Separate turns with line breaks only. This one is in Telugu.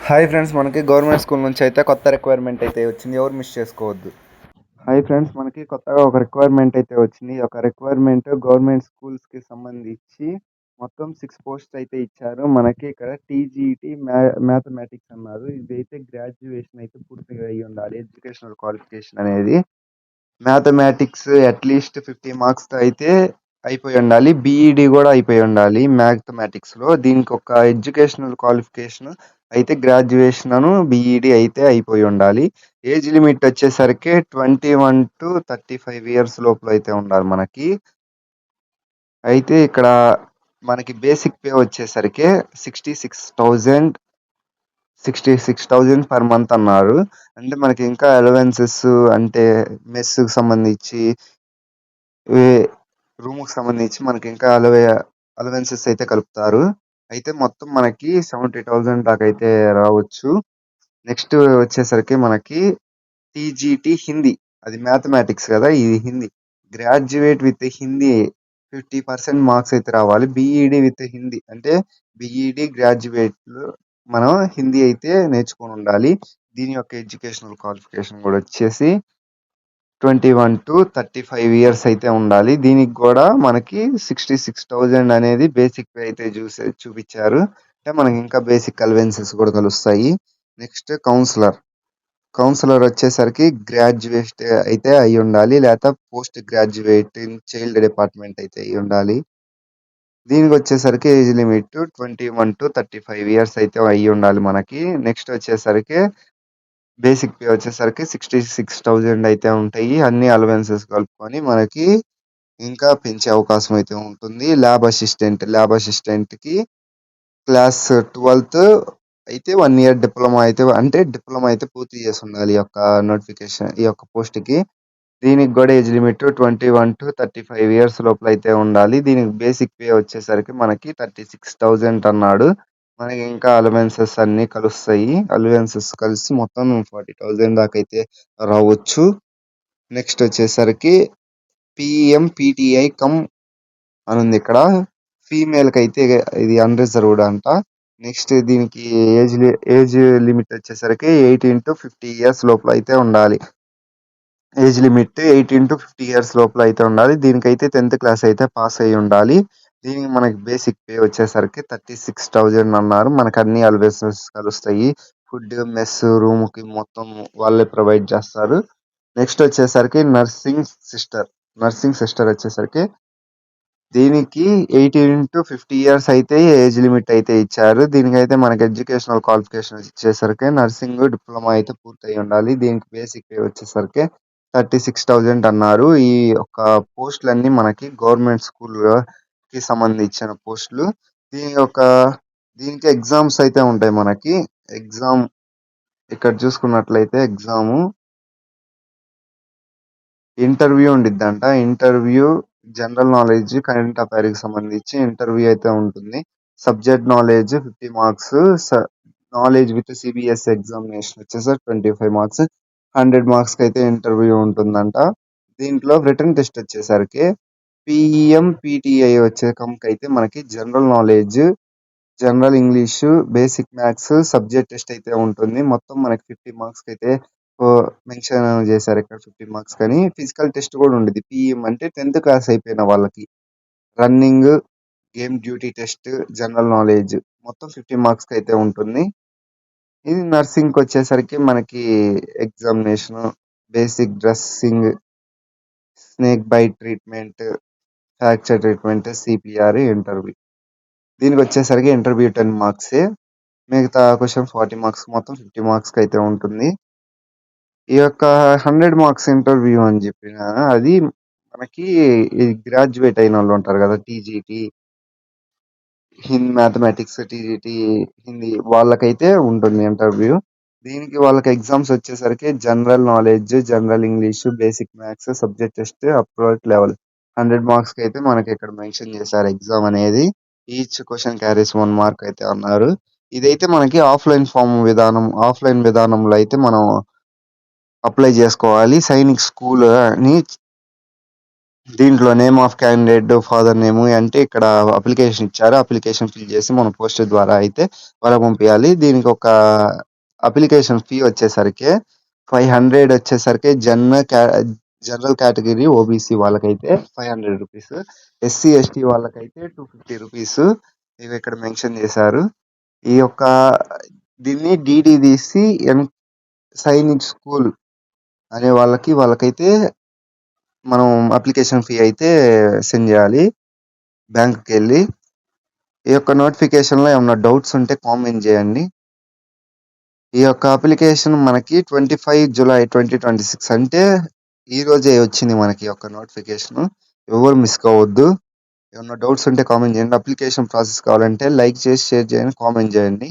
హాయ్ ఫ్రెండ్స్, మనకి గవర్నమెంట్ స్కూల్ నుంచి అయితే కొత్త రిక్వైర్మెంట్ అయితే వచ్చింది. ఎవరు మిస్ చేసుకోవద్దు. హాయ్ ఫ్రెండ్స్, మనకి కొత్తగా ఒక రిక్వైర్మెంట్ అయితే వచ్చింది. ఒక రిక్వైర్మెంట్ గవర్నమెంట్ స్కూల్స్కి సంబంధించి మొత్తం 6 పోస్ట్స్ అయితే ఇచ్చారు. మనకి ఇక్కడ టీజీటీ మ్యాథమెటిక్స్ అన్నారు. ఇదైతే గ్రాడ్యుయేషన్ అయితే పూర్తిగా అయ్యి ఉండాలి. ఎడ్యుకేషనల్ క్వాలిఫికేషన్ అనేది మ్యాథమెటిక్స్ అట్లీస్ట్ 50 మార్క్స్ అయితే అయిపోయి ఉండాలి. బీఈడి కూడా అయిపోయి ఉండాలి మ్యాథమెటిక్స్లో. దీనికి ఒక ఎడ్యుకేషనల్ క్వాలిఫికేషన్ అయితే గ్రాడ్యుయేషన్ అను బీఈడి అయితే అయిపోయి ఉండాలి. ఏజ్ లిమిట్ వచ్చేసరికి 21 to 35 ఇయర్స్ లోపల అయితే ఉండాలి మనకి. అయితే ఇక్కడ మనకి బేసిక్ పే వచ్చేసరికి 66,000 పర్ మంత్ అన్నారు. అంటే మనకి ఇంకా అలవెన్సెస్ అంటే మెస్కి సంబంధించి రూమ్కి సంబంధించి మనకి ఇంకా అలవెన్సెస్ అయితే కలుపుతారు. అయితే మొత్తం మనకి 70,000 దాకా అయితే రావచ్చు. నెక్స్ట్ వచ్చేసరికి మనకి టీజీటీ హిందీ, అది మ్యాథమెటిక్స్ కదా, ఇది Hindi. Graduate with Hindi 50% marks అయితే రావాలి. బీఈడి విత్ హిందీ అంటే బీఈడి గ్రాడ్యుయేట్లు మనం హిందీ అయితే నేర్చుకొని ఉండాలి. దీని యొక్క ఎడ్యుకేషనల్ క్వాలిఫికేషన్ కూడా వచ్చేసి 21 to 35 ఇయర్స్ అయితే ఉండాలి. దీనికి కూడా మనకి 66,000 అనేది బేసిక్ పే అయితే చూపించారు. అంటే మనకి ఇంకా బేసిక్ అలవెన్సెస్ కూడా కలుస్తాయి. నెక్స్ట్ కౌన్సిలర్ వచ్చేసరికి గ్రాడ్యుయేట్ అయితే అయి ఉండాలి, లేదా post graduate in child department అయితే అయి ఉండాలి. దీనికి వచ్చేసరికి ఏజ్ లిమిట్ 21 to 35 ఇయర్స్ అయితే అయి ఉండాలి మనకి. నెక్స్ట్ వచ్చేసరికి బేసిక్ పే వచ్చేసరికి 66,000 అయితే ఉంటాయి. అన్ని అలవెన్సెస్ కలుపుకొని మనకి ఇంకా పెంచే అవకాశం అయితే ఉంటుంది. ల్యాబ్ అసిస్టెంట్కి క్లాస్ 12th అయితే 1 year డిప్లొమా అయితే, అంటే డిప్లొమా అయితే పూర్తి చేసి ఉండాలి ఈ యొక్క పోస్ట్కి. దీనికి కూడా ఏజ్ లిమిట్ 21 to 35 ఇయర్స్ లోపల అయితే ఉండాలి. దీనికి బేసిక్ పే వచ్చేసరికి మనకి 36,000 అన్నాడు. మనకి ఇంకా అలవెన్సెస్ అన్ని కలుస్తాయి. అలవెన్సెస్ కలిసి మొత్తం 40,000 దాకా అయితే రావచ్చు. నెక్స్ట్ వచ్చేసరికి పిఎంపిటిఐ కమ్ అని ఉంది ఇక్కడ. ఫీమేల్కి అయితే ఇది అన్రిజర్వ్డ్ అంట. నెక్స్ట్ దీనికి ఏజ్ లిమిట్ వచ్చేసరికి 18 to 50 ఇయర్స్ లోపల అయితే ఉండాలి. ఏజ్ లిమిట్ 18 to 50 ఇయర్స్ లోపల అయితే ఉండాలి. దీనికైతే 10th క్లాస్ అయితే పాస్ అయి ఉండాలి. దీనికి మనకి బేసిక్ పే వచ్చేసరికి 36,000 అన్నారు. మనకు అన్ని అలవెన్సెస్ కలుస్తాయి. ఫుడ్, మెస్, రూమ్కి మొత్తం వాళ్ళే ప్రొవైడ్ చేస్తారు. నెక్స్ట్ వచ్చేసరికి నర్సింగ్ సిస్టర్ వచ్చేసరికి దీనికి 18 to 50 ఇయర్స్ అయితే ఏజ్ లిమిట్ అయితే ఇచ్చారు. దీనికైతే మనకి ఎడ్యుకేషనల్ క్వాలిఫికేషన్ వచ్చేసరికి నర్సింగ్ డిప్లొమా అయితే పూర్తయి ఉండాలి. దీనికి బేసిక్ పే వచ్చేసరికి 36,000 అన్నారు. ఈ యొక్క పోస్టులన్నీ మనకి గవర్నమెంట్ స్కూల్కి సంబంధించిన పోస్టులు. దీనికి ఎగ్జామ్స్ అయితే ఉంటాయి మనకి. ఎగ్జామ్ ఇక్కడ చూసుకున్నట్లయితే ఇంటర్వ్యూ ఉండిద్దంట. ఇంటర్వ్యూ జనరల్ నాలెడ్జ్, కరెంట్ అఫైర్కి సంబంధించి ఇంటర్వ్యూ అయితే ఉంటుంది. Subject knowledge 50 marks, knowledge with CBS examination వచ్చేసరికి 25 మార్క్స్, 100 మార్క్స్కి అయితే ఇంటర్వ్యూ ఉంటుందంట. దీంట్లో రిటర్న్ టెస్ట్ వచ్చేసరికి పిఎంపిటిఐ వచ్చే అయితే మనకి general knowledge, general English, basic maths, subject test అయితే ఉంటుంది. మొత్తం మనకి 50 మార్క్స్కి అయితే మెన్షన్ చేశారు ఇక్కడ 50 మార్క్స్ కానీ. ఫిజికల్ టెస్ట్ కూడా ఉండేది. పిఎం అంటే 10th క్లాస్ అయిపోయిన వాళ్ళకి. Running, game duty test, general knowledge మొత్తం 50 మార్క్స్కి అయితే ఉంటుంది. ఇది నర్సింగ్కి వచ్చేసరికి మనకి examination, basic dressing, snake bite treatment, fracture treatment, CPR, interview. దీనికి వచ్చేసరికి ఇంటర్వ్యూ 10 మార్క్సే. మిగతా క్వశ్చన్ 40 మార్క్స్, మొత్తం 50 మార్క్స్కి అయితే ఉంటుంది. ఈ యొక్క 100 మార్క్స్ ఇంటర్వ్యూ అని చెప్పిన అది మనకి గ్రాడ్యుయేట్ అయిన వాళ్ళు ఉంటారు కదా, టీజీటీ మ్యాథమెటిక్స్, టీజీటీ హిందీ, వాళ్ళకైతే ఉంటుంది ఇంటర్వ్యూ. దీనికి వాళ్ళకి ఎగ్జామ్స్ వచ్చేసరికి general knowledge, general English, basic maths, subject test, approach level. 100 మార్క్స్కి అయితే మనకి ఇక్కడ మెన్షన్ చేశారు ఎగ్జామ్ అనేది. ఈచ్ క్వశ్చన్ క్యారీస్ 1 మార్క్ అయితే అన్నారు. ఇదైతే మనకి ఆఫ్లైన్ విధానంలో అయితే మనం అప్లై చేసుకోవాలి. సైనిక్ స్కూల్ అని దీంట్లో name of candidate, father name అంటే ఇక్కడ అప్లికేషన్ ఇచ్చారు. అప్లికేషన్ ఫిల్ చేసి మనం పోస్ట్ ద్వారా అయితే వాళ్ళకి పంపియాలి. దీనికి ఒక అప్లికేషన్ ఫీ వచ్చేసరికి 500 వచ్చేసరికి జనరల్ కేటగిరీ ఓబీసీ వాళ్ళకైతే 500 రూపీస్, ఎస్సీ ఎస్టీ వాళ్ళకైతే 250 రూపీస్ ఇవి ఇక్కడ మెన్షన్ చేశారు. ఈ యొక్క దీన్ని డీడీ తీసి సైనిక్ స్కూల్ అనే వాళ్ళకైతే మనం అప్లికేషన్ ఫీ అయితే సెండ్ చేయాలి బ్యాంక్కి వెళ్ళి. ఈ యొక్క నోటిఫికేషన్లో ఏమన్నా డౌట్స్ ఉంటే కామెంట్ చేయండి. ఈ యొక్క అప్లికేషన్ మనకి 25 జూలై 2026 అంటే ఈ రోజే వచ్చింది మనకి యొక్క నోటిఫికేషన్. ఎవరు మిస్ కావద్దు. ఏమన్నా డౌట్స్ ఉంటే కామెంట్ చేయండి. అప్లికేషన్ ప్రాసెస్ కావాలంటే లైక్ చేసి షేర్ చేయండి, కామెంట్ చేయండి.